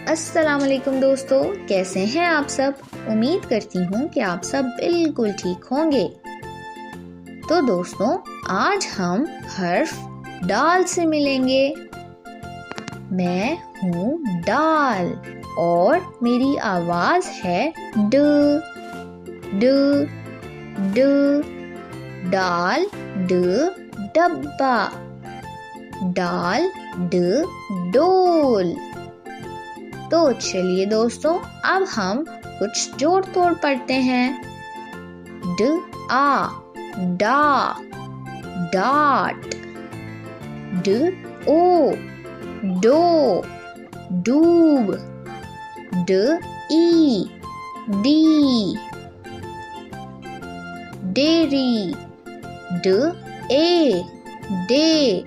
अस्सलाम वालेकुम दोस्तों, कैसे हैं आप सब। उम्मीद करती हूँ कि आप सब बिल्कुल ठीक होंगे। तो दोस्तों, आज हम हर्फ डाल से मिलेंगे। मैं हूँ डाल और मेरी आवाज है ड ड ड। डाल ड डब्बा, डाल ड डोल। तो चलिए दोस्तों, अब हम कुछ जोड़ तोड़ पढ़ते हैं। ड आ डा डाट, ड ओ डो डूब, ड ई डी डेरी, ड ए डे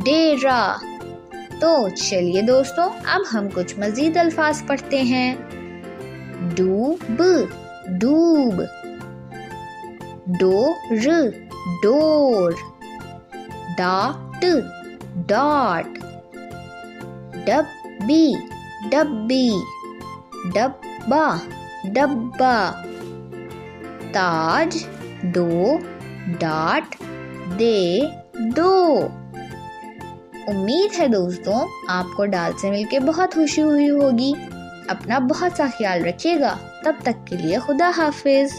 डेरा। तो चलिए दोस्तों, अब हम कुछ मजीद अल्फाज पढ़ते हैं। डूब डूब, डोर डोर, डाट डाट, डब्बी डब्बी, डब्बा डब्बा, ताज दो डाट दे दो। उम्मीद है दोस्तों, आपको डाल से मिलके बहुत खुशी हुई होगी। अपना बहुत सा ख्याल रखिएगा। तब तक के लिए खुदा हाफिज।